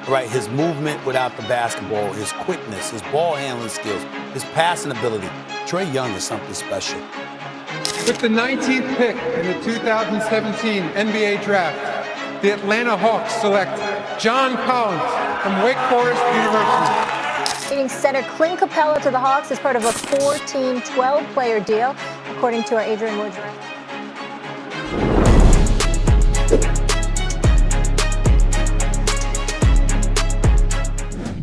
right? His movement without the basketball, his quickness, his ball handling skills, his passing ability. Trae Young is something special. With the 19th pick in the 2017 NBA Draft, the Atlanta Hawks select John Collins from Wake Forest University. Meeting center Clint Capella to the Hawks as part of a 4-team, 12-player deal, according to our Adrian Woods.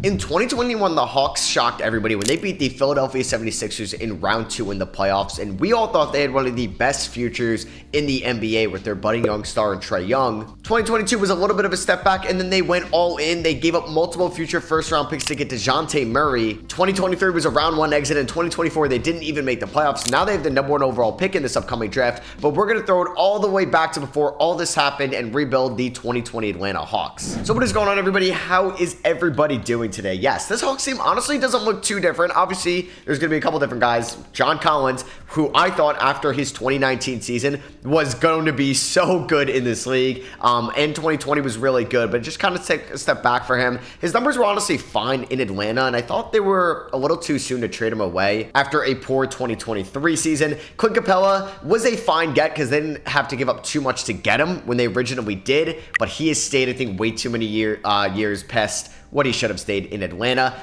In 2021, the Hawks shocked everybody when they beat the Philadelphia 76ers in round 2 in the playoffs, and we all thought they had one of the best futures in the NBA with their budding young star in Trae Young. 2022 was a little bit of a step back, and then they went all in. They gave up multiple future first-round picks to get Dejounte Murray. 2023 was a round 1 exit. In 2024, they didn't even make the playoffs. Now they have the #1 overall pick in this upcoming draft, but we're going to throw it all the way back to before all this happened and rebuild the 2020 Atlanta Hawks. So what is going on, everybody? How is everybody doing today? Yes, this Hawks team honestly doesn't look too different. Obviously, there's going to be a couple different guys. John Collins, who I thought after his 2019 season was going to be so good in this league, and 2020 was really good, but just kind of take a step back for him. His numbers were honestly fine in Atlanta, and I thought they were a little too soon to trade him away after a poor 2023 season. Clint Capella was a fine get because they didn't have to give up too much to get him when they originally did, but he has stayed, I think, way too many years past what he should have stayed in Atlanta.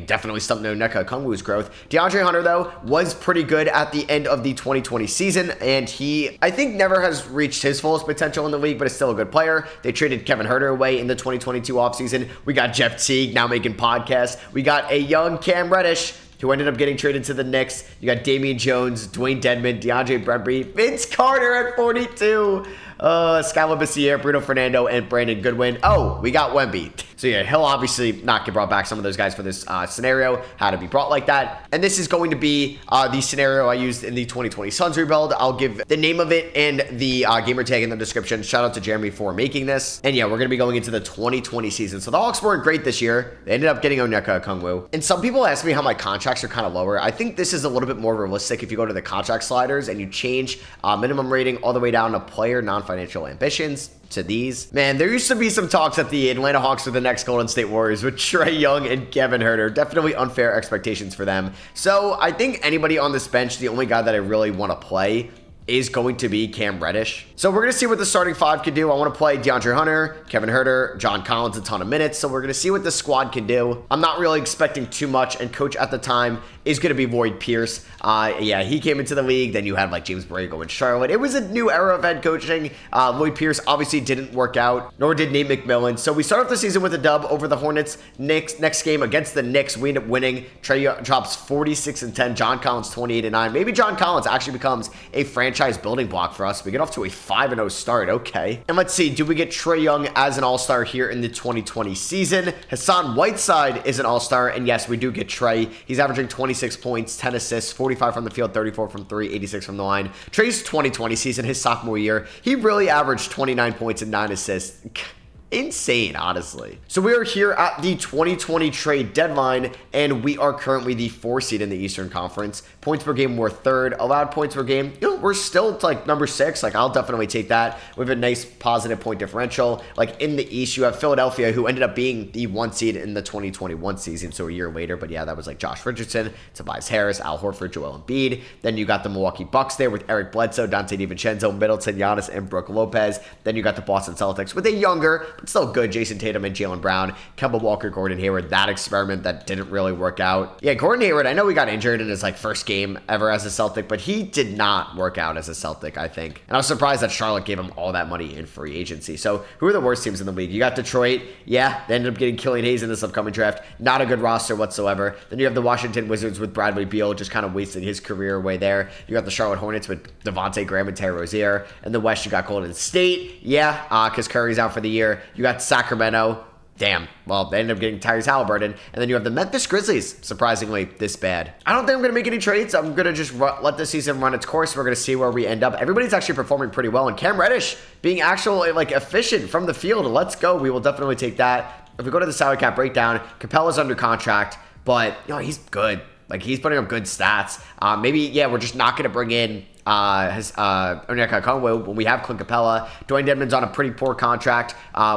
Definitely stumped Onyeka Okongwu's growth. DeAndre Hunter, though, was pretty good at the end of the 2020 season, and he, I think, never has reached his fullest potential in the league, but is still a good player. They traded Kevin Huerter away in the 2022 offseason. We got Jeff Teague now making podcasts. We got a young Cam Reddish, who ended up getting traded to the Knicks. You got Damian Jones, Dwayne Dedmon, DeAndre Brentby, Vince Carter at 42. Scala Bassier, Bruno Fernando, and Brandon Goodwin. Oh, we got Wemby. So yeah, he'll obviously not get brought back. Some of those guys for this scenario had to be brought like that. And this is going to be the scenario I used in the 2020 Suns rebuild. I'll give the name of it and the gamer tag in the description. Shout out to Jeremy for making this. And yeah, we're going to be going into the 2020 season. So the Hawks weren't great this year. They ended up getting Onyeka Okongwu. And some people ask me how my contracts are kind of lower. I think this is a little bit more realistic if you go to the contract sliders and you change minimum rating all the way down to player non-financial ambitions to these. Man, there used to be some talks that the Atlanta Hawks were the next Golden State Warriors with Trae Young and Kevin Huerter. Definitely unfair expectations for them. So I think anybody on this bench, the only guy that I really want to play is going to be Cam Reddish. So we're going to see what the starting 5 can do. I want to play DeAndre Hunter, Kevin Huerter, John Collins a ton of minutes. So we're going to see what the squad can do. I'm not really expecting too much, and coach at the time is going to be Lloyd Pierce. Yeah, he came into the league. Then you had like James Borrego in Charlotte. It was a new era of head coaching. Lloyd Pierce obviously didn't work out, nor did Nate McMillan. So we start off the season with a dub over the Hornets. Next game against the Knicks, we end up winning. Trae drops 46-10. John Collins 28-9. Maybe John Collins actually becomes a franchise building block for us. We get off to a 5-0 start. Okay. And let's see, do we get Trae Young as an all-star here in the 2020 season? Hassan Whiteside is an all-star, and yes, we do get Trae. He's averaging 26 points, 10 assists, 45 from the field, 34 from 3, 86 from the line. Trae's 2020 season, his sophomore year, he really averaged 29 points and 9 assists. Insane, honestly. So we are here at the 2020 trade deadline, and we are currently the 4 seed in the Eastern Conference. Points per game, we're 3rd. Allowed points per game, you know, we're still like number 6. Like, I'll definitely take that. We have a nice positive point differential. Like, in the East, you have Philadelphia, who ended up being the 1 seed in the 2021 season, so a year later. But yeah, that was like Josh Richardson, Tobias Harris, Al Horford, Joel Embiid. Then you got the Milwaukee Bucks there with Eric Bledsoe, Dante DiVincenzo, Middleton, Giannis, and Brook Lopez. Then you got the Boston Celtics with a younger, but still good Jason Tatum and Jaylen Brown, Kemba Walker, Gordon Hayward. That experiment that didn't really work out. Yeah, Gordon Hayward, I know he got injured in his like first game ever as a Celtic, but he did not work out as a Celtic, I think. And I was surprised that Charlotte gave him all that money in free agency. So who are the worst teams in the league? You got Detroit. Yeah, they ended up getting Killian Hayes in this upcoming draft. Not a good roster whatsoever. Then you have the Washington Wizards with Bradley Beal, just kind of wasting his career away there. You got the Charlotte Hornets with Devontae Graham and Terry Rozier. In the West, you got Golden State. Yeah, because Curry's out for the year. You got Sacramento. Damn. Well, they ended up getting Tyrese Halliburton. And then you have the Memphis Grizzlies, surprisingly, this bad. I don't think I'm going to make any trades. I'm going to just let the season run its course. We're going to see where we end up. Everybody's actually performing pretty well. And Cam Reddish being actually, like, efficient from the field. Let's go. We will definitely take that. If we go to the salary cap breakdown, Capella's under contract. But, you know, he's good. Like, he's putting up good stats. Maybe, yeah, we're just not going to bring in Onyeka Okongwu when we have Clint Capella. Dwayne Dedmon's on a pretty poor contract,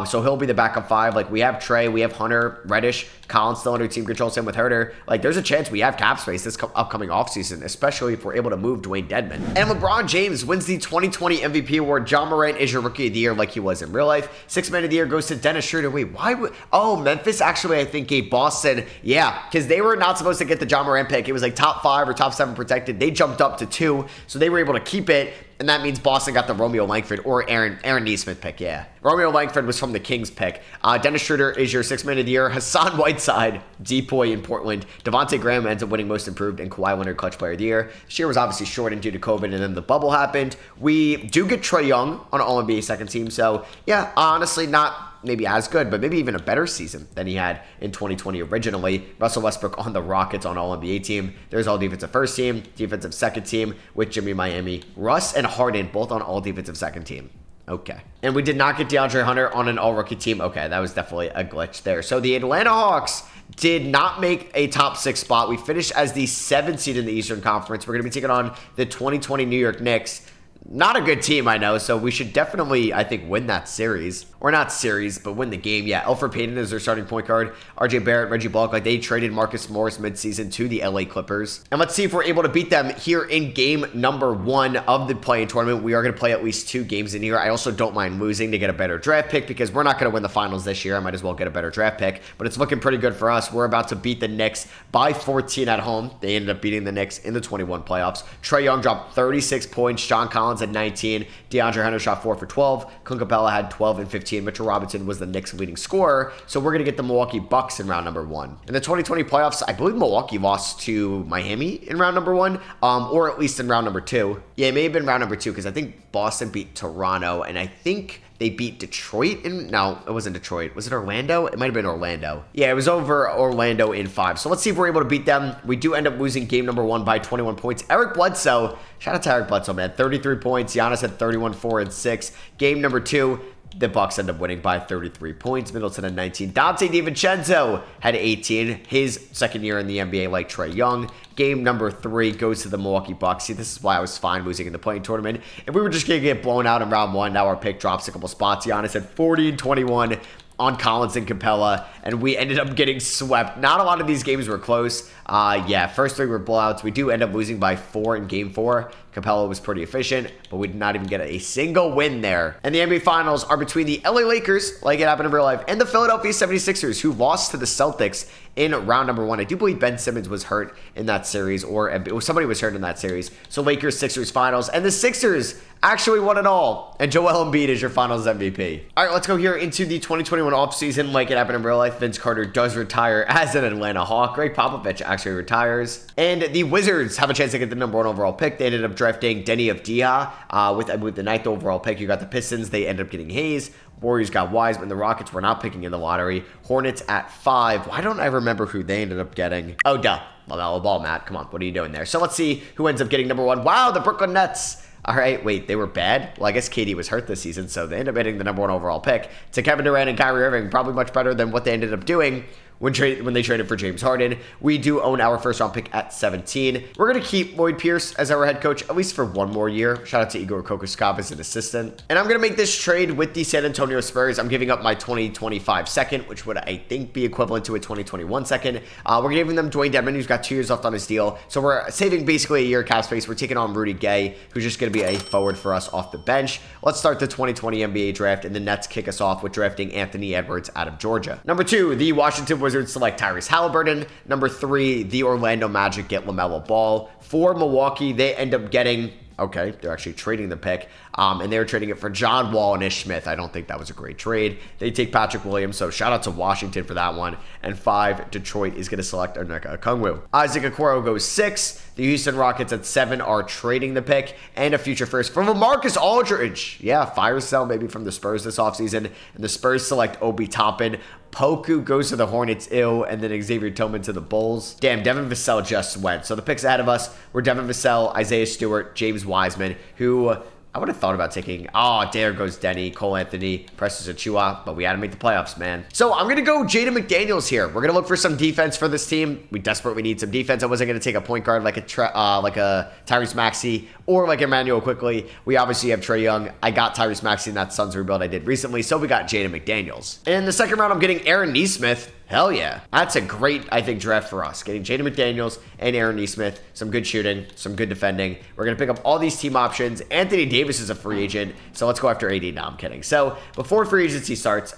so he'll be the backup 5. Like, we have Trey, we have Hunter, Reddish, Collins still under team control, same with Herter. Like, there's a chance we have cap space this upcoming offseason, especially if we're able to move Dwayne Dedmon. And LeBron James wins the 2020 MVP award. Ja Morant is your rookie of the year like he was in real life. Sixth man of the year goes to Dennis Schroeder. Wait, why would... Oh, Memphis actually, I think, gave Boston... Yeah, because they were not supposed to get the Ja Morant pick. It was like top 5 or top 7 protected. They jumped up to 2, so they were able to keep it. And that means Boston got the Romeo Langford or Aaron Nesmith pick, yeah. Romeo Langford was from the Kings pick. Dennis Schroeder is your sixth man of the year. Hassan Whiteside, Depoy in Portland. Devontae Graham ends up winning most improved, and Kawhi Leonard clutch player of the year. This year was obviously shortened due to COVID, and then the bubble happened. We do get Trae Young on All-NBA second team, so yeah, honestly not maybe as good, but maybe even a better season than he had in 2020 originally. Russell Westbrook on the Rockets on All-NBA team. There's all defensive first team, defensive second team with Jimmy Miami. Russ and Harden both on all defensive second team. Okay. And we did not get DeAndre Hunter on an all-rookie team. Okay, that was definitely a glitch there. So the Atlanta Hawks did not make a top 6 spot. We finished as the 7th seed in the Eastern Conference. We're going to be taking on the 2020 New York Knicks. Not a good team, I know, so we should definitely, I think, win that series. Or not series, but win the game. Yeah, Elfrid Payton is their starting point guard. RJ Barrett, Reggie Bullock, like they traded Marcus Morris midseason to the LA Clippers. And let's see if we're able to beat them here in game number 1 of the play-in tournament. We are going to play at least 2 games in here. I also don't mind losing to get a better draft pick because we're not going to win the finals this year. I might as well get a better draft pick, but it's looking pretty good for us. We're about to beat the Knicks by 14 at home. They ended up beating the Knicks in the 21 playoffs. Trae Young dropped 36 points. John Collins had 19. DeAndre Hunter shot 4 for 12. Clint Capella had 12 and 15. Mitchell Robinson was the Knicks' leading scorer. So we're going to get the Milwaukee Bucks in round number 1. In the 2020 playoffs, I believe Milwaukee lost to Miami in round number 1, or at least in round number 2. Yeah, it may have been round number 2 because I think Boston beat Toronto, and I think they beat Detroit no, it wasn't Detroit. Was it Orlando? It might have been Orlando. Yeah, it was over Orlando in 5. So let's see if we're able to beat them. We do end up losing game number 1 by 21 points. Eric Bledsoe, shout out to Eric Bledsoe, man. 33 points. Giannis had 31, 4, and 6. Game number 2, the Bucks end up winning by 33 points. Middleton had 19. Dante DiVincenzo had 18. His second year in the NBA like Trae Young. Game number 3 goes to the Milwaukee Bucks. See, this is why I was fine losing in the play-in tournament. If we were just going to get blown out in round 1, now our pick drops a couple spots. Giannis had 40 and 21 on Collins and Capella, and we ended up getting swept. Not a lot of these games were close. Yeah, first 3 were blowouts. We do end up losing by 4 in game 4. Capella was pretty efficient, but we did not even get a single win there. And the NBA Finals are between the LA Lakers, like it happened in real life, and the Philadelphia 76ers, who lost to the Celtics in round number 1. I do believe Ben Simmons was hurt in that series, or somebody was hurt in that series. So Lakers-Sixers Finals, and the Sixers actually won it all. And Joel Embiid is your Finals MVP. All right, let's go here into the 2021 offseason. Like it happened in real life, Vince Carter does retire as an Atlanta Hawk. Greg Popovich actually retires. And the Wizards have a chance to get the number 1 overall pick. They ended up drafting Denny Avdija with the 9th overall pick. You got the Pistons. They ended up getting Hayes. Warriors got Wiseman. The Rockets were not picking in the lottery. Hornets at 5. Why don't I remember who they ended up getting? Oh, duh. LaMelo Ball, Matt. Come on. What are you doing there? So let's see who ends up getting number 1. Wow, the Brooklyn Nets. All right, wait, they were bad? Well, I guess KD was hurt this season, so they ended up getting the number 1 overall pick to Kevin Durant and Kyrie Irving. Probably much better than what they ended up doing when they traded for James Harden. We do own our first round pick at 17. We're going to keep Lloyd Pierce as our head coach, at least for 1 more year. Shout out to Igor Kokoskov as an assistant. And I'm going to make this trade with the San Antonio Spurs. I'm giving up my 2025 second, which would, I think, be equivalent to a 2021 second. We're giving them Dwayne Dedmon, who's got 2 years left on his deal. So we're saving basically a year cap space. We're taking on Rudy Gay, who's just going to be a forward for us off the bench. Let's start the 2020 NBA draft, and the Nets kick us off with drafting Anthony Edwards out of Georgia. Number 2, the Washington Wizards select Tyrese Halliburton. Number 3, the Orlando Magic get LaMelo Ball. 4, Milwaukee, they end up getting... Okay, they're actually trading the pick, and they're trading it for John Wall and Ish Smith. I don't think that was a great trade. They take Patrick Williams, so shout out to Washington for that one. And 5, Detroit is going to select Onyeka Okongwu. Isaac Okoro goes 6. The Houston Rockets at 7 are trading the pick and a future first from LaMarcus Aldridge. Yeah, fire sale maybe from the Spurs this offseason. And the Spurs select Obi Toppin. Poku goes to the Hornets, and then Xavier Tillman to the Bulls. Damn, Devin Vassell just went. So the picks ahead of us were Devin Vassell, Isaiah Stewart, James Wiseman, who I would have thought about taking, oh, there goes Denny, Cole Anthony, Precious Achiuwa, but we had to make the playoffs, man. So I'm going to go Jaden McDaniels here. We're going to look for some defense for this team. We desperately need some defense. I wasn't going to take a point guard like a Tyrese Maxey or like Emmanuel Quickly. We obviously have Trae Young. I got Tyrese Maxey in that Suns rebuild I did recently, so we got Jaden McDaniels. In the second round, I'm getting Aaron Nesmith. Hell yeah. That's a great, I think, draft for us. Getting Jaden McDaniels and Aaron Nesmith. Some good shooting, some good defending. We're going to pick up all these team options. Anthony Davis is a free agent, so let's go after AD. No, I'm kidding. So before free agency starts,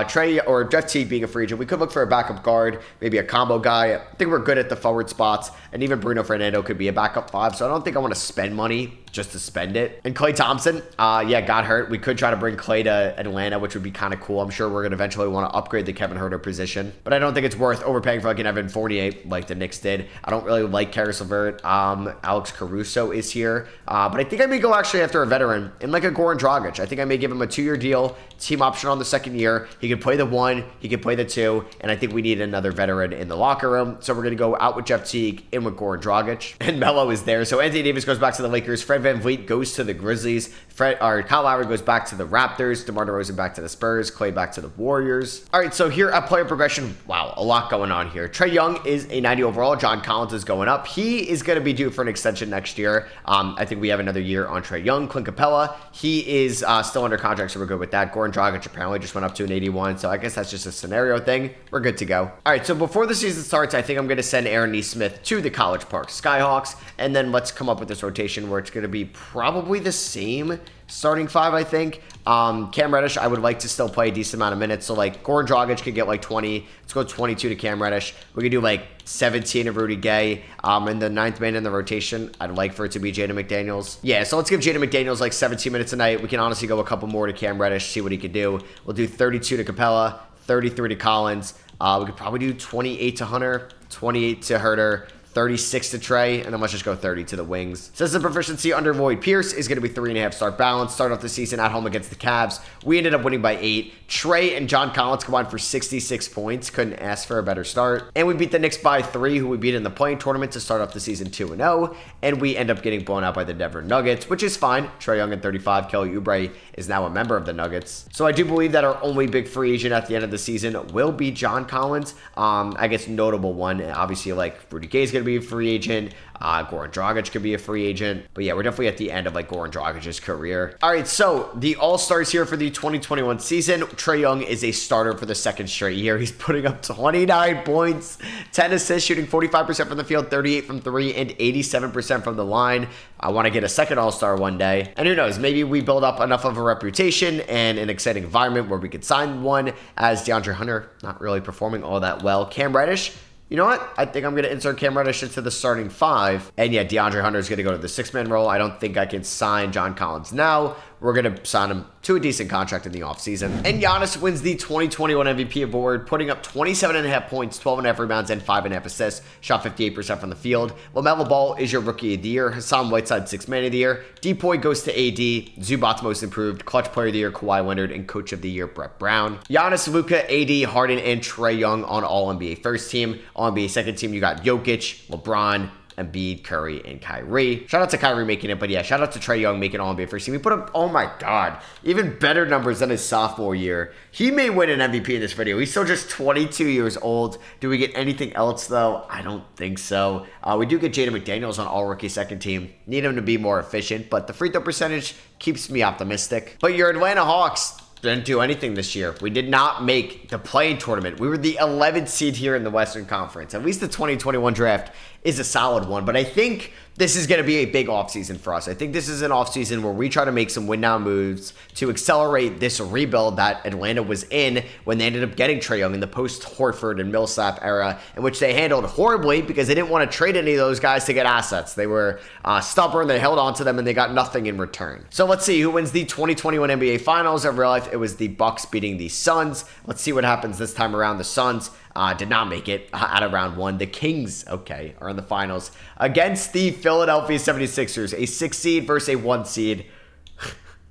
Trey or Jeff Teague being a free agent, we could look for a backup guard, maybe a combo guy. I think we're good at the forward spots, and even Bruno Fernando could be a backup 5, so I don't think I want to spend money just to spend it. And Klay Thompson, yeah, got hurt. We could try to bring Klay to Atlanta, which would be kind of cool. I'm sure we're going to eventually want to upgrade the Kevin Huerter position, but I don't think it's worth overpaying for like an Evan Fournier like the Knicks did. I don't really like Karis LeVert. Alex Caruso is here, but I think I may go actually after a veteran in like a Goran Dragic. I think I may give him a 2-year deal, team option on the second year. He could play the 1, he could play the 2, and I think we need another veteran in the locker room. So we're going to go out with Jeff Teague, in with Goran Dragic, and Melo is there. So Anthony Davis goes back to the Lakers. Fred VanVleet goes to the Grizzlies. Kyle Lowry goes back to the Raptors. DeMar DeRozan back to the Spurs. Klay back to the Warriors. All right, so here at player progression, wow, a lot going on here. Trae Young is a 90 overall. John Collins is going up. He is going to be due for an extension next year. I think we have another year on Trae Young. Clint Capella, he is still under contract, so we're good with that. Goran Dragic apparently just went up to an 81, so I guess that's just a scenario thing. We're good to go. All right, so before the season starts, I think I'm going to send Aaron Nesmith to the College Park Skyhawks, and then let's come up with this rotation where it's going to be probably the same starting 5, I think. Cam Reddish, I would like to still play a decent amount of minutes. So, like, Goran Dragic could get, like, 20. Let's go 22 to Cam Reddish. We could do, like, 17 of Rudy Gay. And the 9th man in the rotation, I'd like for it to be Jaden McDaniels. Yeah, so let's give Jaden McDaniels, like, 17 minutes a night. We can honestly go a couple more to Cam Reddish, see what he could do. We'll do 32 to Capella, 33 to Collins. We could probably do 28 to Hunter, 28 to Huerter, 36 to Trey, and then let's just go 30 to the wings. Says the proficiency under Lloyd Pierce is going to be 3.5 start balance. Start off the season at home against the Cavs. We ended up winning by 8. Trey and John Collins combined for 66 points. Couldn't ask for a better start. And we beat the Knicks by 3, who we beat in the playing tournament to start off the season 2-0. And we end up getting blown out by the Denver Nuggets, which is fine. Trae Young at 35. Kelly Oubre is now a member of the Nuggets. So I do believe that our only big free agent at the end of the season will be John Collins. I guess notable one, obviously, like Rudy Gay is going to be a free agent. Goran Dragic could be a free agent. But yeah, we're definitely at the end of like Goran Dragic's career. All right, so the All-Stars here for the 2021 season. Trae Young is a starter for the second straight year. He's putting up 29 points, 10 assists, shooting 45% from the field, 38 from 3, and 87% from the line. I want to get a second All-Star one day. And who knows, maybe we build up enough of a reputation and an exciting environment where we could sign one, as DeAndre Hunter not really performing all that well. Cam Reddish, you know what? I think I'm going to insert Cam Reddish into the starting 5. And yeah, DeAndre Hunter is going to go to the 6-man role. I don't think I can sign John Collins now. We're going to sign him to a decent contract in the offseason. And Giannis wins the 2021 MVP award, putting up 27.5 points, 12.5 rebounds, and 5.5 assists. Shot 58% from the field. LaMelo Ball is your Rookie of the Year. Hassan Whiteside, 6th Man of the Year. Depoy goes to AD. Zubats Most Improved. Clutch Player of the Year, Kawhi Leonard. And Coach of the Year, Brett Brown. Giannis, Luka, AD, Harden, and Trae Young on All-NBA first team. All-NBA second team, you got Jokic, LeBron, Embiid, Curry, and Kyrie. Shout out to Kyrie making it, but yeah, shout out to Trae Young making All-NBA first team. We put up, oh my God, even better numbers than his sophomore year. He may win an MVP in this video. He's still just 22 years old. Do we get anything else, though? I don't think so. We do get Jaden McDaniels on All-Rookie second team. Need him to be more efficient, but the free throw percentage keeps me optimistic. But your Atlanta Hawks didn't do anything this year. We did not make the play-in tournament. We were the 11th seed here in the Western Conference. At least the 2021 draft is a solid one, but I think this is going to be a big offseason for us. I think this is an offseason where we try to make some win-now moves to accelerate this rebuild that Atlanta was in when they ended up getting Trae Young in the post-Horford and Millsap era, in which they handled horribly because they didn't want to trade any of those guys to get assets. They were stubborn, they held on to them, and they got nothing in return. So let's see who wins the 2021 NBA Finals. In real life, it was the Bucks beating the Suns. Let's see what happens this time around. The Suns did not make it out of round 1. The Kings, okay, are in the finals against the Philadelphia 76ers, a 6 seed versus a 1 seed.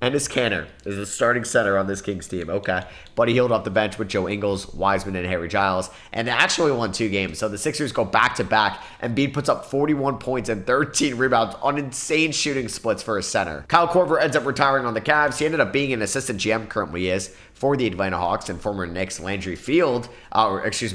Ennis Canner is the starting center on this Kings team. Okay. But he healed off the bench with Joe Ingles, Wiseman, and Harry Giles. And they actually won 2 games. So the Sixers go back-to-back. And Embiid puts up 41 points and 13 rebounds on insane shooting splits for a center. Kyle Korver ends up retiring on the Cavs. He ended up being an assistant GM, currently is, for the Atlanta Hawks, and former Nick Landry Fields is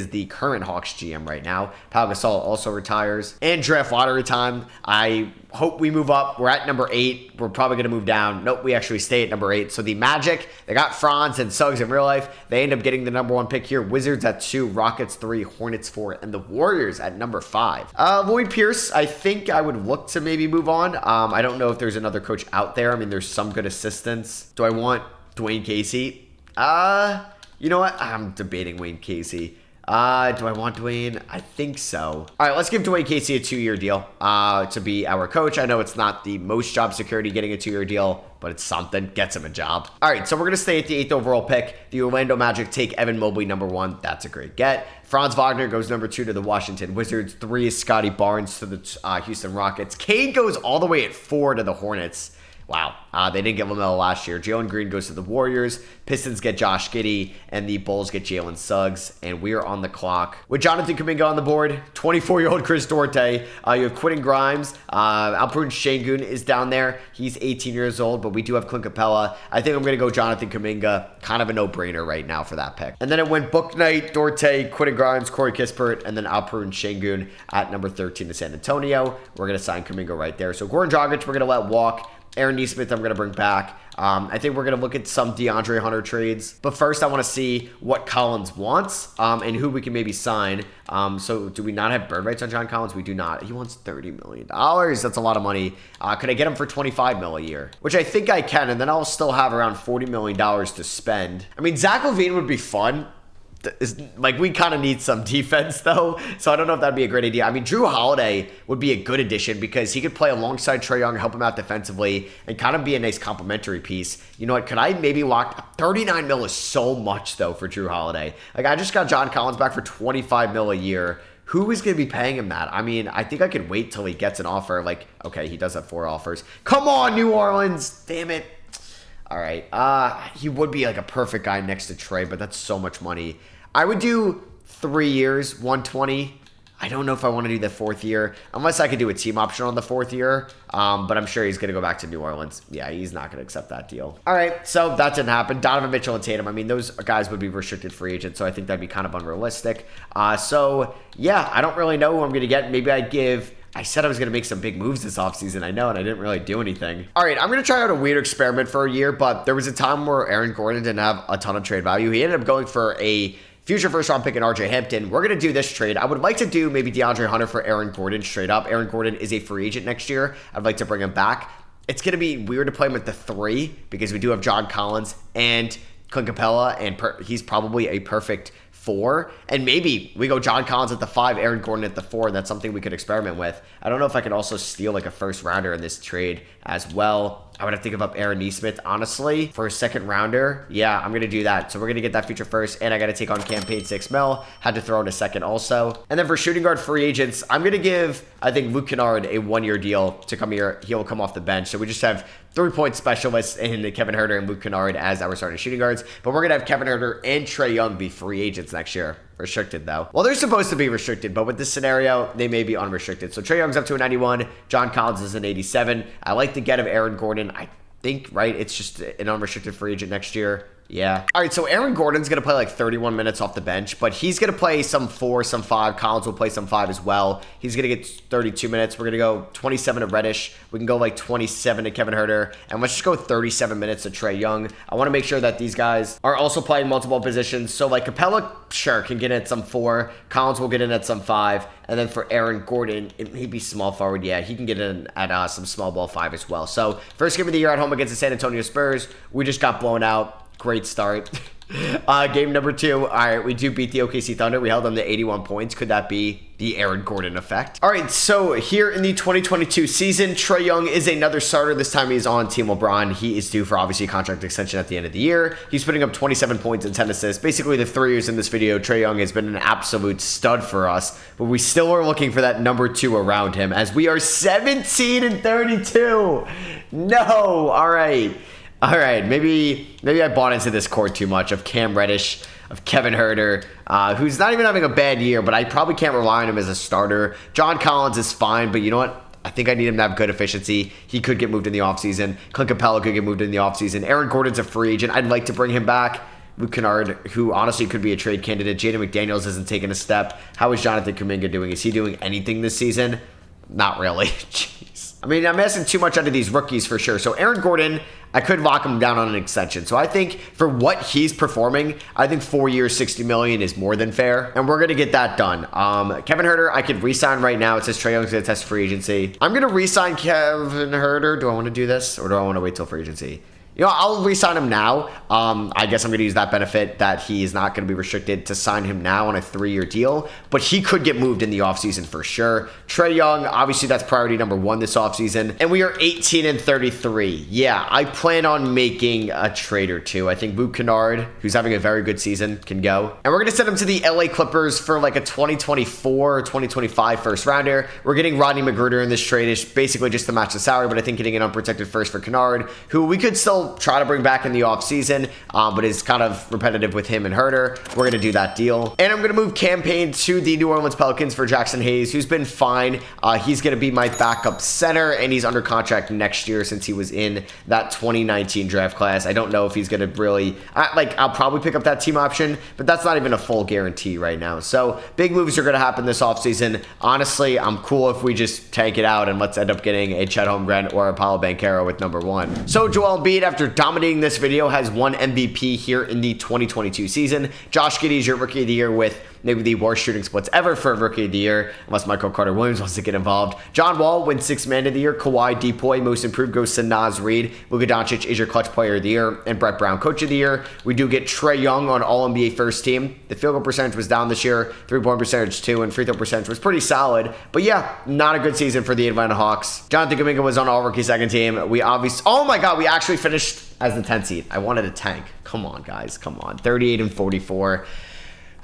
the current Hawks GM right now. Pau Gasol also retires. And draft lottery time. I hope we move up. We're at number 8. We're probably going to move down. Nope, we actually stay at number 8. So the Magic, they got Franz and Suggs in real life. They end up getting the number 1 pick here. Wizards at 2, Rockets 3, Hornets 4, and the Warriors at number 5. Lloyd Pierce, I think I would look to maybe move on. I don't know if there's another coach out there. I mean, there's some good assistants. Do I want Dwayne Casey? You know what? I'm debating Wayne Casey. Do I want Dwayne? I think so. All right, let's give Dwayne Casey a 2-year deal to be our coach. I know it's not the most job security getting a 2-year deal, but it's something. Gets him a job. All right, so we're going to stay at the 8th overall pick. The Orlando Magic take Evan Mobley, number 1. That's a great get. Franz Wagner goes number 2 to the Washington Wizards. 3 is Scotty Barnes to the Houston Rockets. Cade goes all the way at 4 to the Hornets. Wow. They didn't get LaMelo last year. Jalen Green goes to the Warriors. Pistons get Josh Giddey, and the Bulls get Jalen Suggs. And we are on the clock with Jonathan Kuminga on the board. 24-year-old Chris Duarte. You have Quentin Grimes. Alperen Şengün is down there. He's 18 years old, but we do have Clint Capella. I think I'm going to go Jonathan Kuminga. Kind of a no-brainer right now for that pick. And then it went Book Knight, Duarte, Quentin Grimes, Corey Kispert, and then Alperen Şengün at number 13 to San Antonio. We're going to sign Kuminga right there. So Goran Dragic, we're going to let walk. Aaron Nesmith, I'm going to bring back. I think we're going to look at some DeAndre Hunter trades. But first, I want to see what Collins wants and who we can maybe sign. So do we not have bird rights on John Collins? We do not. He wants $30 million. That's a lot of money. Could I get him for $25 million a year? Which I think I can. And then I'll still have around $40 million to spend. I mean, Zach LaVine would be fun. We kind of need some defense, though. So I don't know if that'd be a great idea. I mean, Drew Holiday would be a good addition because he could play alongside Trae Young, help him out defensively, and kind of be a nice complementary piece. You know what? Could I maybe lock $39 million is so much, though, for Drew Holiday. I just got John Collins back for $25 million a year. Who is going to be paying him that? I mean, I think I could wait till he gets an offer. Okay, he does have 4 offers. Come on, New Orleans. Damn it. All right. He would be a perfect guy next to Trae, but that's so much money. I would do 3 years, 120. I don't know if I want to do the 4th year, unless I could do a team option on the 4th year. But I'm sure he's going to go back to New Orleans. Yeah, he's not going to accept that deal. All right, so that didn't happen. Donovan Mitchell and Tatum, I mean, those guys would be restricted free agents, so I think that'd be kind of unrealistic. So, yeah, I don't really know who I'm going to get. Maybe I said I was going to make some big moves this offseason, I know, and I didn't really do anything. All right, I'm going to try out a weird experiment for a year, but there was a time where Aaron Gordon didn't have a ton of trade value. He ended up going for a future first-round pick in RJ Hampton. We're going to do this trade. I would like to do maybe DeAndre Hunter for Aaron Gordon straight up. Aaron Gordon is a free agent next year. I'd like to bring him back. It's going to be weird to play him at the 3 because we do have John Collins and Clint Capella, and he's probably a perfect 4, and maybe we go John Collins at the 5, Aaron Gordon at the 4. That's something we could experiment with. I don't know if I could also steal a first rounder in this trade as well. I would have to give up Aaron Nesmith, honestly, for a 2nd rounder. Yeah, I'm going to do that. So we're going to get that future first, and I got to take on campaign 6 mil. Had to throw in a 2nd also. And then for shooting guard free agents, I'm going to give, I think, Luke Kennard a 1-year deal to come here. He'll come off the bench. So we just have 3-point specialists in Kevin Huerter and Luke Kennard as our starting shooting guards. But we're going to have Kevin Huerter and Trae Young be free agents next year. Restricted, though. Well, they're supposed to be restricted, but with this scenario, they may be unrestricted. So Trae Young's up to a 91. John Collins is an 87. I like the get of Aaron Gordon. I think, right, it's just an unrestricted free agent next year. Yeah. All right, so Aaron Gordon's going to play 31 minutes off the bench, but he's going to play some 4, some 5. Collins will play some 5 as well. He's going to get 32 minutes. We're going to go 27 to Reddish. We can go 27 to Kevin Huerter, and let's just go 37 minutes to Trae Young. I want to make sure that these guys are also playing multiple positions. So Capella, sure, can get in at some 4. Collins will get in at some 5. And then for Aaron Gordon, it may be small forward. Yeah, he can get in at some small ball 5 as well. So first game of the year at home against the San Antonio Spurs. We just got blown out. Great start. Game number 2. All right, we do beat the OKC Thunder. We held them to 81 points. Could that be the Aaron Gordon effect? All right, so here in the 2022 season, Trae Young is another starter. This time he's on Team LeBron. He is due for, obviously, a contract extension at the end of the year. He's putting up 27 points and 10 assists. Basically, the 3 years in this video, Trae Young has been an absolute stud for us, but we still are looking for that number 2 around him as we are 17 and 32. No. All right. Maybe I bought into this core too much of Cam Reddish, of Kevin Huerter, who's not even having a bad year, but I probably can't rely on him as a starter. John Collins is fine, but you know what? I think I need him to have good efficiency. He could get moved in the offseason. Clint Capella could get moved in the offseason. Aaron Gordon's a free agent. I'd like to bring him back. Luke Kennard, who honestly could be a trade candidate. Jaden McDaniels hasn't taken a step. How is Jonathan Kuminga doing? Is he doing anything this season? Not really. Jeez. I mean, I'm asking too much out of these rookies for sure. So Aaron Gordon, I could lock him down on an extension. So I think for what he's performing, I think 4 years, $60 million is more than fair. And we're going to get that done. Kevin Huerter, I could re-sign right now. It says Trae Young's going to test free agency. I'm going to re-sign Kevin Huerter. Do I want to do this or do I want to wait till free agency? You know, I'll re-sign him now. I guess I'm going to use that benefit that he is not going to be restricted to sign him now on a 3-year deal, but he could get moved in the offseason for sure. Trae Young, obviously that's priority number 1 this offseason, and we are 18-33. Yeah, I plan on making a trade or two. I think Luke Kennard, who's having a very good season, can go. And we're going to send him to the LA Clippers for like a 2024 or 2025 first rounder. We're getting Rodney McGruder in this trade. It's basically just to match the salary, but I think getting an unprotected first for Kennard, who we could still try to bring back in the offseason, but is kind of repetitive with him and Huerter. We're going to do that deal. And I'm going to move campaign to the New Orleans Pelicans for Jackson Hayes, who's been fine. He's going to be my backup center, and he's under contract next year since he was in that 2019 draft class. I don't know if he's going to really, I'll probably pick up that team option, but that's not even a full guarantee right now. So big moves are going to happen this offseason. Honestly, I'm cool if we just tank it out and let's end up getting a Chet Holmgren or a Paolo Banchero with number 1. So Joel Embiid, after dominating this video, has won MVP here in the 2022 season. Josh Giddey is your Rookie of the Year with maybe the worst shooting splits ever for a Rookie of the Year, unless Michael Carter-Williams wants to get involved. John Wall wins 6th Man of the Year. Kawhi Depoy, Most Improved, goes to Naz Reid. Luka Doncic is your Clutch Player of the Year, and Brett Brown Coach of the Year. We do get Trae Young on All-NBA First Team. The field goal percentage was down this year, 3-point percentage too, and free throw percentage was pretty solid. But yeah, not a good season for the Atlanta Hawks. Jonathan Kuminga was on All-Rookie Second Team. We obviously, oh my God, we actually finished as the 10th seed. I wanted a tank. Come on, guys. Come on. 38-44.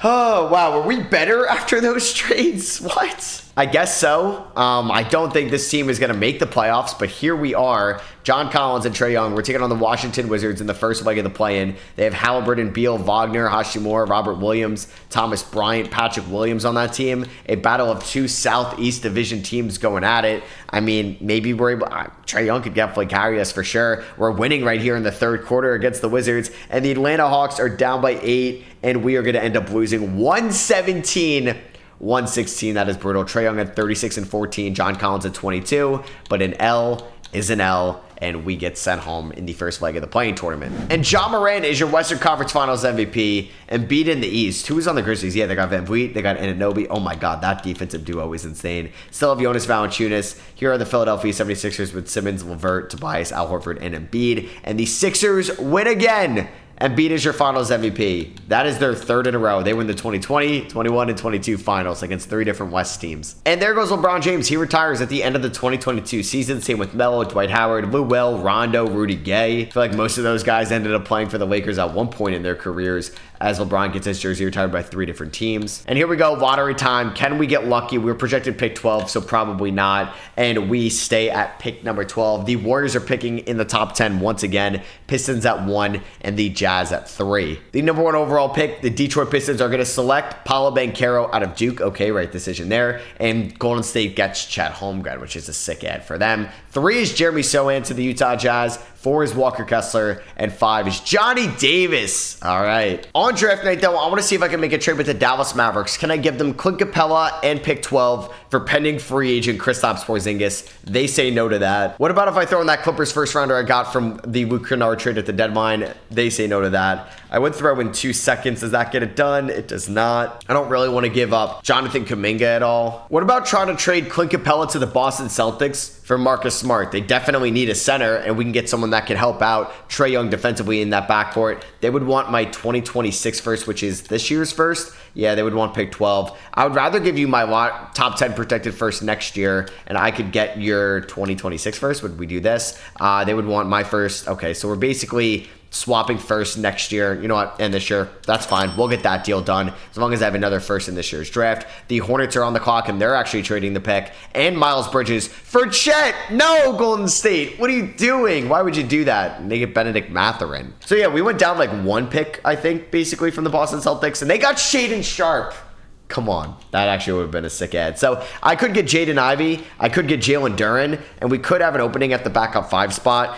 Oh, wow. Were we better after those trades? What? I guess so. I don't think this team is going to make the playoffs, but here we are. John Collins and Trae Young. We're taking on the Washington Wizards in the first leg of the play-in. They have Halliburton, Beal, Wagner, Hashimura, Robert Williams, Thomas Bryant, Patrick Williams on that team. A battle of 2 Southeast Division teams going at it. I mean, maybe we're able... Trae Young could definitely carry us for sure. We're winning right here in the third quarter against the Wizards, and the Atlanta Hawks are down by 8, and we are going to end up losing 117-116. That is brutal. Trae Young at 36-14, John Collins at 22, but an L is an L, and we get sent home in the first leg of the playing tournament. And Ja Morant is your Western Conference Finals MVP, and beat in the East. Who's on the Grizzlies? Yeah, they got Van Vliet, they got Anunoby. Oh my God, that defensive duo is insane. Still have Jonas Valanciunas. Here are the Philadelphia 76ers with Simmons, LeVert, Tobias, Al Horford, and Embiid. And the Sixers win again. Embiid is your Finals MVP. That is their 3rd in a row. They win the 2020, 21, and 22 Finals against 3 different West teams. And there goes LeBron James. He retires at the end of the 2022 season. Same with Melo, Dwight Howard, Lou Will, Rondo, Rudy Gay. I feel like most of those guys ended up playing for the Lakers at one point in their careers, as LeBron gets his jersey retired by 3 different teams. And here we go, lottery time. Can we get lucky? We're projected pick 12, so probably not. And we stay at pick number 12. The Warriors are picking in the top 10 once again. Pistons at 1, and the Jazz at 3. The number 1 overall pick, the Detroit Pistons are going to select Paolo Banchero out of Duke. Okay, right decision there. And Golden State gets Chet Holmgren, which is a sick ad for them. 3 is Jeremy Sohan to the Utah Jazz. 4 is Walker Kessler, and 5 is Johnny Davis. All right. On draft night, though, I want to see if I can make a trade with the Dallas Mavericks. Can I give them Clint Capella and pick 12 for pending free agent Kristaps Porzingis? They say no to that. What about if I throw in that Clippers first rounder I got from the Luke Kennard trade at the deadline? They say no to that. I would throw in 2 seconds. Does that get it done? It does not. I don't really want to give up Jonathan Kuminga at all. What about trying to trade Clint Capella to the Boston Celtics for Marcus Smart? They definitely need a center, and we can get someone that can help out Trae Young defensively in that backcourt. They would want my 2026 first, which is this year's first. Yeah, they would want pick 12. I would rather give you my top 10 protected first next year, and I could get your 2026 first. Would we do this? They would want my first. Okay, so we're basically swapping first next year, you know what, and this year, that's fine. We'll get that deal done as long as I have another first in this year's draft. The Hornets are on the clock, and they're actually trading the pick. And Miles Bridges for Chet. No, Golden State. What are you doing? Why would you do that? And they get Benedict Mathurin. So yeah, we went down like one pick, I think, basically from the Boston Celtics, and they got Shaedon Sharpe. Come on. That actually would have been a sick ad. So I could get Jaden Ivey. I could get Jalen Duren. And we could have an opening at the backup 5 spot.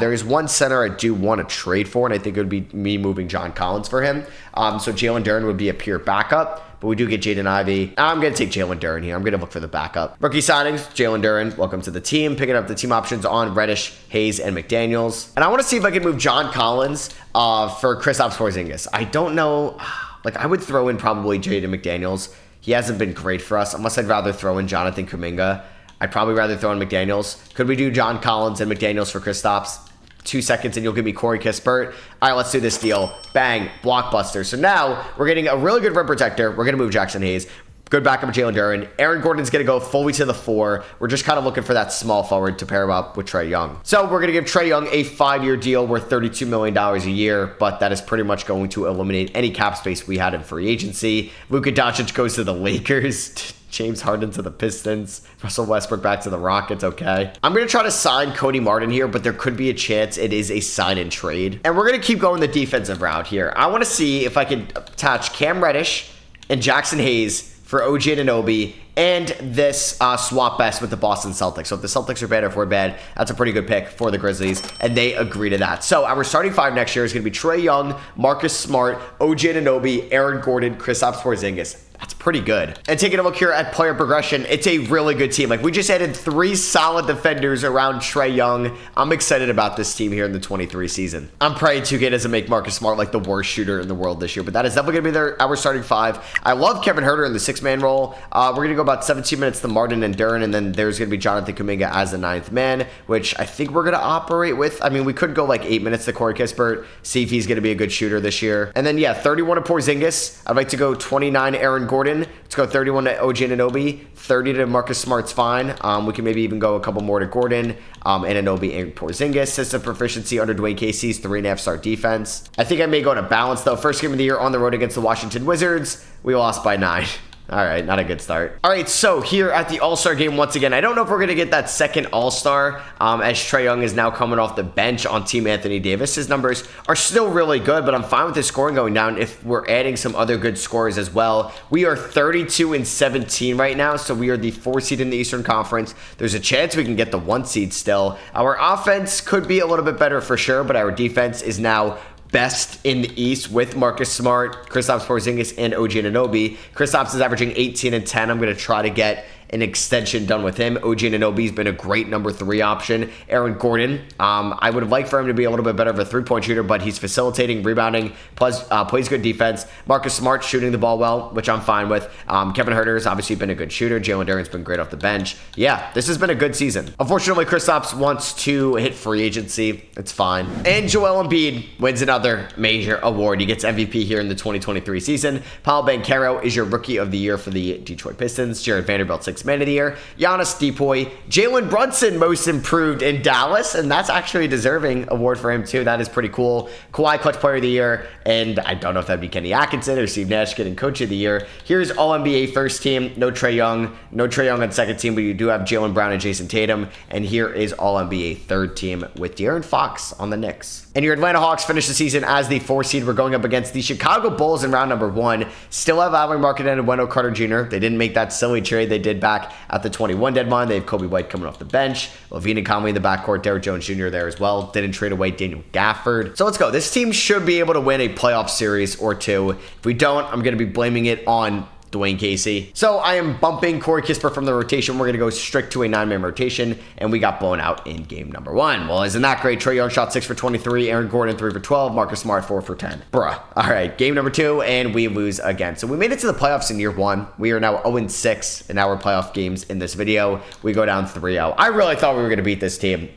There is one center I do want to trade for. And I think it would be me moving John Collins for him. So Jalen Duren would be a pure backup. But we do get Jaden Ivey. I'm going to take Jalen Duren here. I'm going to look for the backup. Rookie signings, Jalen Duren. Welcome to the team. Picking up the team options on Reddish, Hayes, and McDaniels. And I want to see if I can move John Collins for Kristaps Porzingis. I don't know. Like, I would throw in probably Jaden McDaniels. He hasn't been great for us, unless I'd rather throw in Jonathan Kuminga. I'd probably rather throw in McDaniels. Could we do John Collins and McDaniels for Kristaps? 2 seconds and you'll give me Corey Kispert. All right, let's do this deal. Bang, blockbuster. So now we're getting a really good rim protector. We're going to move Jackson Hayes. Good backup of Jalen Duren. Aaron Gordon's going to go fully to the 4. We're just kind of looking for that small forward to pair him up with Trae Young. So we're going to give Trae Young a 5-year deal worth $32 million a year, but that is pretty much going to eliminate any cap space we had in free agency. Luka Doncic goes to the Lakers. James Harden to the Pistons. Russell Westbrook back to the Rockets. Okay. I'm going to try to sign Cody Martin here, but there could be a chance it is a sign and trade. And we're going to keep going the defensive route here. I want to see if I can attach Cam Reddish and Jackson Hayes for OG Anunoby and this swap best with the Boston Celtics. So if the Celtics are bad or if we're bad, that's a pretty good pick for the Grizzlies, and they agree to that. So our starting 5 next year is going to be Trae Young, Marcus Smart, OG Anunoby, Aaron Gordon, Kristaps Porzingis. That's pretty good. And taking a look here at player progression, it's a really good team. Like, we just added 3 solid defenders around Trae Young. I'm excited about this team here in the 23 season. I'm praying 2K doesn't make Marcus Smart like the worst shooter in the world this year, but that is definitely going to be our starting 5. I love Kevin Huerter in the 6-man role. We're going to go about 17 minutes to Martin and Duren, and then there's going to be Jonathan Kuminga as the 9th man, which I think we're going to operate with. I mean, we could go like 8 minutes to Corey Kispert, see if he's going to be a good shooter this year. And then, yeah, 31 to Porzingis. I'd like to go 29 Aaron Gordon. Let's go 31 to OG Anunoby, 30 to Marcus Smart's fine. We can maybe even go a couple more to Gordon, and Anunoby and Porzingis. System proficiency under Dwayne Casey's 3.5 star defense. I think I may go to balance though. First game of the year on the road against the Washington Wizards. We lost by 9. All right, not a good start. All right, so here at the All-Star game once again, I don't know if we're going to get that second All-Star as Trae Young is now coming off the bench on Team Anthony Davis. His numbers are still really good, but I'm fine with his scoring going down if we're adding some other good scorers as well. We are 32-17 right now, so we are the 4 seed in the Eastern Conference. There's a chance we can get the 1 seed still. Our offense could be a little bit better for sure, but our defense is now best in the East with Marcus Smart, Kristaps Porzingis, and OG Anunoby. Kristaps is averaging 18 and 10. I'm going to try to get an extension done with him. OG Anunoby's been a great number 3 option. Aaron Gordon, I would have liked for him to be a little bit better of a 3-point shooter, but he's facilitating, rebounding, plus plays good defense. Marcus Smart shooting the ball well, which I'm fine with. Kevin Huerter has obviously been a good shooter. Jalen Duren's been great off the bench. Yeah, this has been a good season. Unfortunately, Kristaps wants to hit free agency. It's fine. And Joel Embiid wins another major award. He gets MVP here in the 2023 season. Paolo Banchero is your Rookie of the Year for the Detroit Pistons. Jared Vanderbilt, 6th Man of the Year. Giannis Depoy, Jalen Brunson, Most Improved in Dallas, and that's actually a deserving award for him too. That is pretty cool. Kawhi, Clutch Player of the Year, and I don't know if that'd be Kenny Atkinson or Steve Nash getting Coach of the Year. Here's All-NBA first team. No Trae Young. No Trae Young on second team, but you do have Jaylen Brown and Jason Tatum. And here is All-NBA third team with De'Aaron Fox on the Knicks. And your Atlanta Hawks finish the season as the 4 seed. We're going up against the Chicago Bulls in round number 1. Still have Alvin Markkanen and Wendell Carter Jr. They didn't make that silly trade they did back at the 21 deadline. They have Kobe White coming off the bench. Levine and Conley in the backcourt. Derrick Jones Jr. there as well. Didn't trade away Daniel Gafford. So let's go. This team should be able to win a playoff series or 2. If we don't, I'm going to be blaming it on Dwayne Casey. So I am bumping Corey Kispert from the rotation. We're going to go strict to a 9-man rotation, and we got blown out in game number 1. Well, isn't that great? Trae Young shot 6 for 23, Aaron Gordon 3 for 12, Marcus Smart 4 for 10. Bruh. All right, game number 2, and we lose again. So we made it to the playoffs in year 1. We are now 0-6 in our playoff games in this video. We go down 3-0. I really thought we were going to beat this team.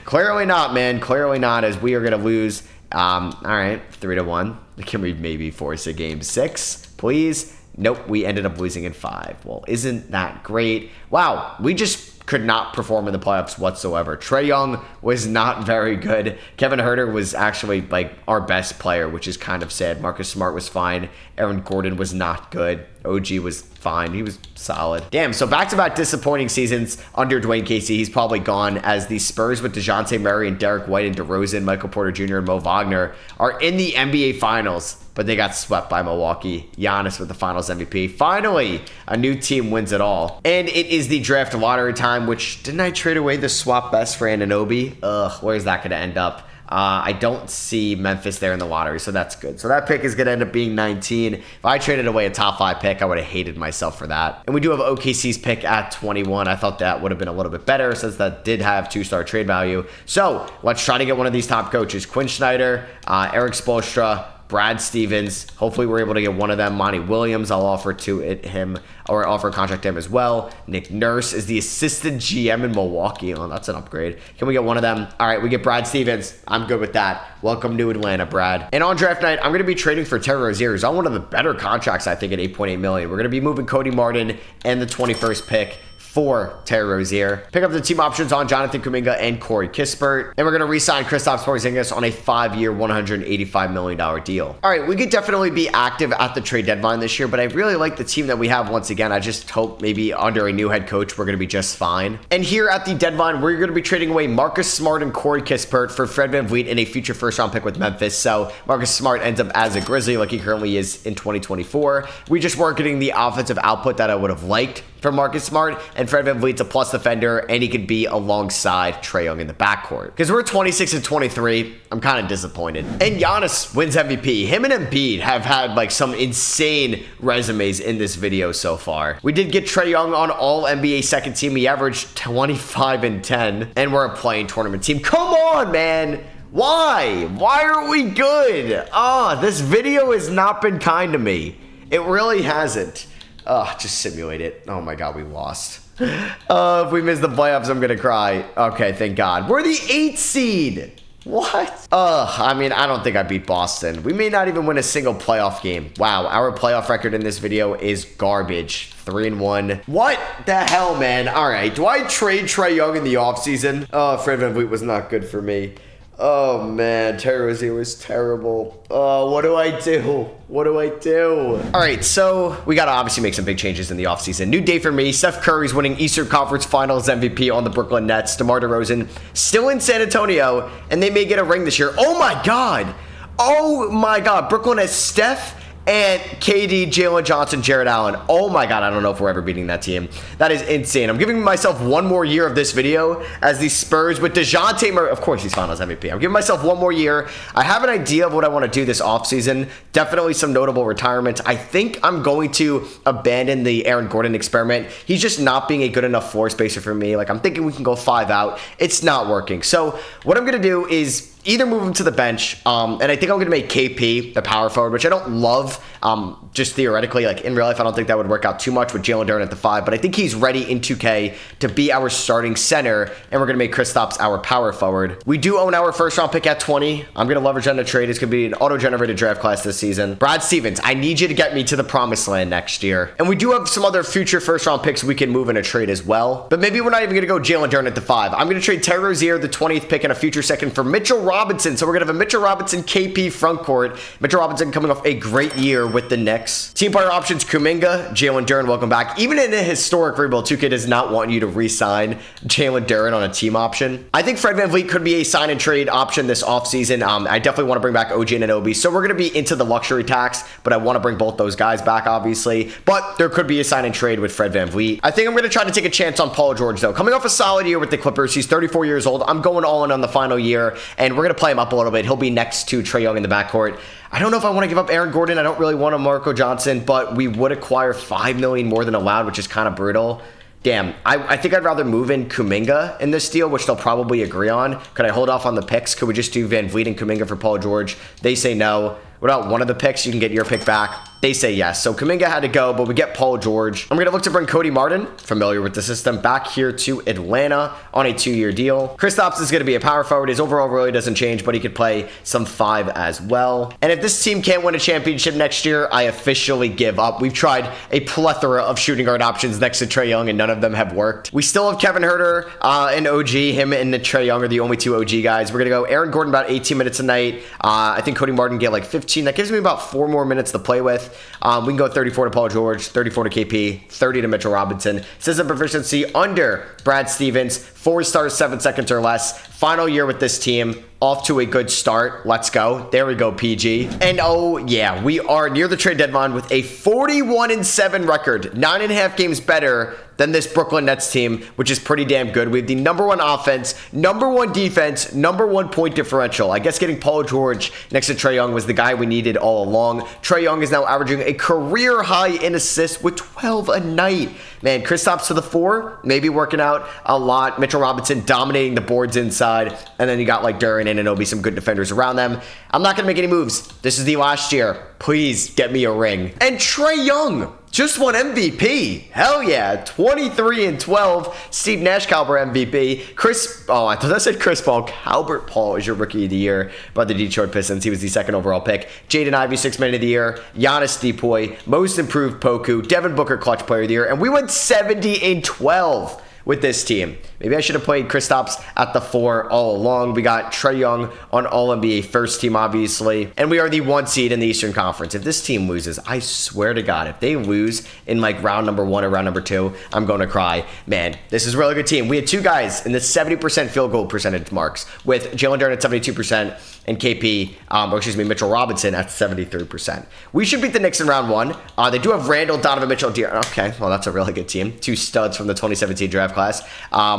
Clearly not, man. Clearly not, as we are going to lose. All right, 3-1. Can we maybe force a game 6, please? Nope, we ended up losing in 5. Well, isn't that great? Wow, we just could not perform in the playoffs whatsoever. Trae Young was not very good. Kevin Huerter was actually like our best player, which is kind of sad. Marcus Smart was fine. Aaron Gordon was not good. OG was fine. He was solid. Damn, so back-to-back disappointing seasons under Dwayne Casey. He's probably gone, as the Spurs with Dejounte Murray and Derek White and DeRozan, Michael Porter Jr. and Mo Wagner are in the NBA Finals, but they got swept by Milwaukee. Giannis with the Finals MVP. Finally, a new team wins it all. And it is the draft lottery time, which, didn't I trade away the swap best for Anunoby? Ugh, where's that going to end up? I don't see Memphis there in the lottery, so that's good. So that pick is going to end up being 19. If I traded away a top 5 pick, I would have hated myself for that. And we do have OKC's pick at 21. I thought that would have been a little bit better since that did have 2-star trade value. So let's try to get one of these top coaches. Quinn Snyder, Eric Spoelstra, Brad Stevens. Hopefully we're able to get one of them. Monty Williams, I'll offer to him, or offer a contract to him as well. Nick Nurse is the assistant GM in Milwaukee. Oh, that's an upgrade. Can we get one of them? All right, we get Brad Stevens. I'm good with that. Welcome to Atlanta, Brad. And on draft night, I'm going to be trading for Terry Rozier. He's on one of the better contracts, I think, at $8.8 million. We're going to be moving Cody Martin and the 21st pick for Terry Rozier. Pick up the team options on Jonathan Kuminga and Corey Kispert. And we're going to re-sign Kristaps Porzingis on a 5-year, $185 million deal. All right, we could definitely be active at the trade deadline this year, but I really like the team that we have once again. I just hope maybe under a new head coach, we're going to be just fine. And here at the deadline, we're going to be trading away Marcus Smart and Corey Kispert for Fred VanVleet and a future first-round pick with Memphis. So Marcus Smart ends up as a Grizzly like he currently is in 2024. We just weren't getting the offensive output that I would have liked from Marcus Smart, and Fred VanVleet's a plus defender, and he could be alongside Trae Young in the backcourt. Because we're 26 and 23, I'm kind of disappointed. And Giannis wins MVP. Him and Embiid have had like some insane resumes in this video so far. We did get Trae Young on all NBA second team. He averaged 25 and 10, and we're a playing tournament team. Come on, man. Why? Why are we good? This video has not been kind to me. It really hasn't. Just simulate it. Oh my God, we lost. If we miss the playoffs, I'm gonna cry. Okay, thank God. We're the 8th seed. What? I mean, I don't think I beat Boston. We may not even win a single playoff game. Wow, our playoff record in this video is garbage. 3-1. What the hell, man? All right, do I trade Trae Young in the offseason? Oh, Fred VanVleet was not good for me. Oh man, Terry Rozier was terrible. Oh, what do I do? What do I do? All right, so we got to obviously make some big changes in the offseason. New day for me. Steph Curry's winning Eastern Conference Finals MVP on the Brooklyn Nets. DeMar DeRozan still in San Antonio, and they may get a ring this year. Oh my God. Oh my God. Brooklyn has Steph and KD, Jalen Johnson, Jared Allen. Oh my God, I don't know if we're ever beating that team. That is insane. I'm giving myself one more year of this video as the Spurs with Dejounte Murray. Of course, he's Finals MVP. I'm giving myself one more year. I have an idea of what I want to do this offseason. Definitely some notable retirements. I think I'm going to abandon the Aaron Gordon experiment. He's just not being a good enough floor spacer for me. Like, I'm thinking we can go 5 out. It's not working. So what I'm going to do is either move him to the bench, and I think I'm going to make KP the power forward, which I don't love, just theoretically. Like, in real life, I don't think that would work out too much with Jalen Duren at the 5, but I think he's ready in 2K to be our starting center, and we're going to make Kristaps our power forward. We do own our first-round pick at 20. I'm going to leverage on the trade. It's going to be an auto-generated draft class this season. Brad Stevens, I need you to get me to the promised land next year. And we do have some other future first-round picks we can move in a trade as well, but maybe we're not even going to go Jalen Duren at the 5. I'm going to trade Terry Rozier, the 20th pick, and a future second for Mitchell Robinson. So we're going to have a Mitchell Robinson KP front court. Mitchell Robinson coming off a great year with the Knicks. Team partner options, Kuminga, Jalen Duren, welcome back. Even in a historic rebuild, 2K does not want you to re-sign Jalen Duren on a team option. I think Fred VanVleet could be a sign and trade option this offseason. I definitely want to bring back OG Anunoby. So we're going to be into the luxury tax, but I want to bring both those guys back, obviously. But there could be a sign and trade with Fred VanVleet. I think I'm going to try to take a chance on Paul George, though. Coming off a solid year with the Clippers, he's 34 years old. I'm going all in on the final year, and we're going to play him up a little bit. He'll be next to Trae Young in the backcourt. I don't know if I want to give up Aaron Gordon. I don't really want a Marco Johnson, but we would acquire $5 million more than allowed, which is kind of brutal. Damn, I think I'd rather move in Kuminga in this deal, which they'll probably agree on. Could I hold off on the picks? Could we just do VanVleet and Kuminga for Paul George? They say no. What about one of the picks? You can get your pick back. They say yes. So Kuminga had to go, but we get Paul George. I'm going to look to bring Cody Martin, familiar with the system, back here to Atlanta on a 2-year deal. Kristaps is going to be a power forward. His overall really doesn't change, but he could play some 5 as well. And if this team can't win a championship next year, I officially give up. We've tried a plethora of shooting guard options next to Trae Young, and none of them have worked. We still have Kevin Huerter and OG. Him and Trae Young are the only 2 OG guys. We're going to go Aaron Gordon about 18 minutes a night. I think Cody Martin get like 15. That gives me about 4 more minutes to play with. We can go 34 to Paul George, 34 to KP, 30 to Mitchell Robinson. System proficiency under Brad Stevens, 4 stars, 7 seconds or less. Final year with this team. Off to a good start. Let's go. There we go, PG. And oh yeah, we are near the trade deadline with a 41-7 record, 9.5 games better than this Brooklyn Nets team, which is pretty damn good. We have the #1 offense, #1 defense, #1 point differential. I guess getting Paul George next to Trae Young was the guy we needed all along. Trae Young is now averaging a career high in assists with 12 a night. Man, Kristaps to the 4, maybe working out a lot. Mitchell Robinson dominating the boards inside. And then you got like Duran and Anunoby, some good defenders around them. I'm not going to make any moves. This is the last year. Please get me a ring. And Trae Young just won MVP. Hell yeah. 23-12. Steve Nash caliber MVP. I thought I said Chris Paul. Calbert Paul is your rookie of the year by the Detroit Pistons. He was the 2nd overall pick. Jaden Ivey, 6th man of the year. Giannis Depoy, most improved Poku. Devin Booker, clutch player of the year. And we went 70-12 with this team. Maybe I should have played Kristaps at the 4 all along. We got Trae Young on All-NBA first team, obviously. And we are the 1 seed in the Eastern Conference. If this team loses, I swear to God, if they lose in like round #1 or round #2, I'm going to cry. Man, this is a really good team. We had 2 guys in the 70% field goal percentage marks, with Jalen Duren at 72% and Mitchell Robinson at 73%. We should beat the Knicks in round 1. They do have Randall, Donovan Mitchell, Okay, well, that's a really good team. 2 studs from the 2017 draft class.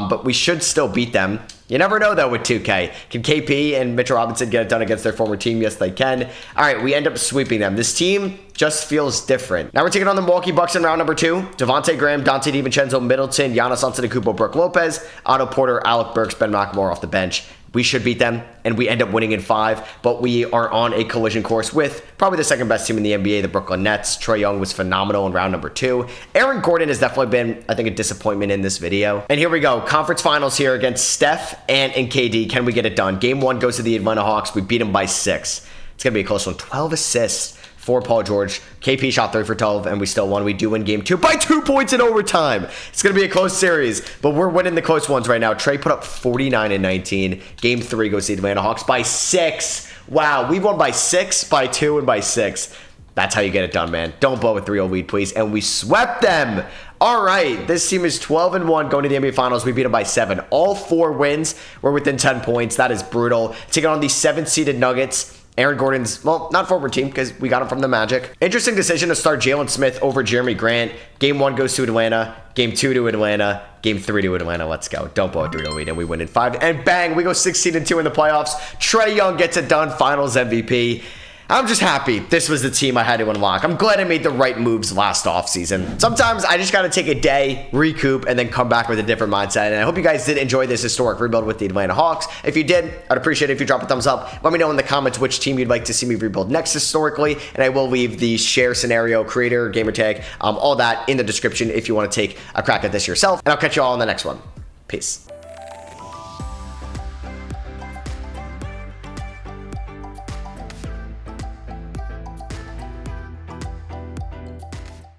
But we should still beat them. You never know, though, with 2K. Can KP and Mitchell Robinson get it done against their former team? Yes, they can. All right, we end up sweeping them. This team just feels different. Now we're taking on the Milwaukee Bucks in round #2. Devontae Graham, Dante DiVincenzo, Middleton, Giannis Antetokounmpo, Brook Lopez, Otto Porter, Alec Burks, Ben McLemore off the bench. We should beat them, and we end up winning in 5, but we are on a collision course with probably the 2nd best team in the NBA, the Brooklyn Nets. Trae Young was phenomenal in round #2. Aaron Gordon has definitely been, I think, a disappointment in this video. And here we go. Conference finals here against Steph and KD. Can we get it done? Game 1 goes to the Atlanta Hawks. We beat them by 6. It's going to be a close one. 12 assists for Paul George. KP shot 3 for 12, and we still won. We do win game 2 by 2 points in overtime. It's going to be a close series, but we're winning the close ones right now. Trae put up 49 and 19. Game 3 goes to the Atlanta Hawks by 6. Wow, we won by 6, by 2, and by 6. That's how you get it done, man. Don't blow a 3-0 lead, please. And we swept them. All right, this team is 12-1 going to the NBA Finals. We beat them by 7. All 4 wins were within 10 points. That is brutal. Taking on the 7th-seeded Nuggets. Aaron Gordon's, well, not former team because we got him from the Magic. Interesting decision to start Jalen Smith over Jeremy Grant. Game 1 goes to Atlanta. Game 2 to Atlanta. Game 3 to Atlanta. Let's go. Don't blow a 3-0 lead, and we win in 5. And bang, we go 16-2 in the playoffs. Trae Young gets it done. Finals MVP. I'm just happy this was the team I had to unlock. I'm glad I made the right moves last offseason. Sometimes I just got to take a day, recoup, and then come back with a different mindset. And I hope you guys did enjoy this historic rebuild with the Atlanta Hawks. If you did, I'd appreciate it if you drop a thumbs up. Let me know in the comments which team you'd like to see me rebuild next historically. And I will leave the share scenario, creator, gamer tag, all that in the description if you want to take a crack at this yourself. And I'll catch you all in the next one. Peace.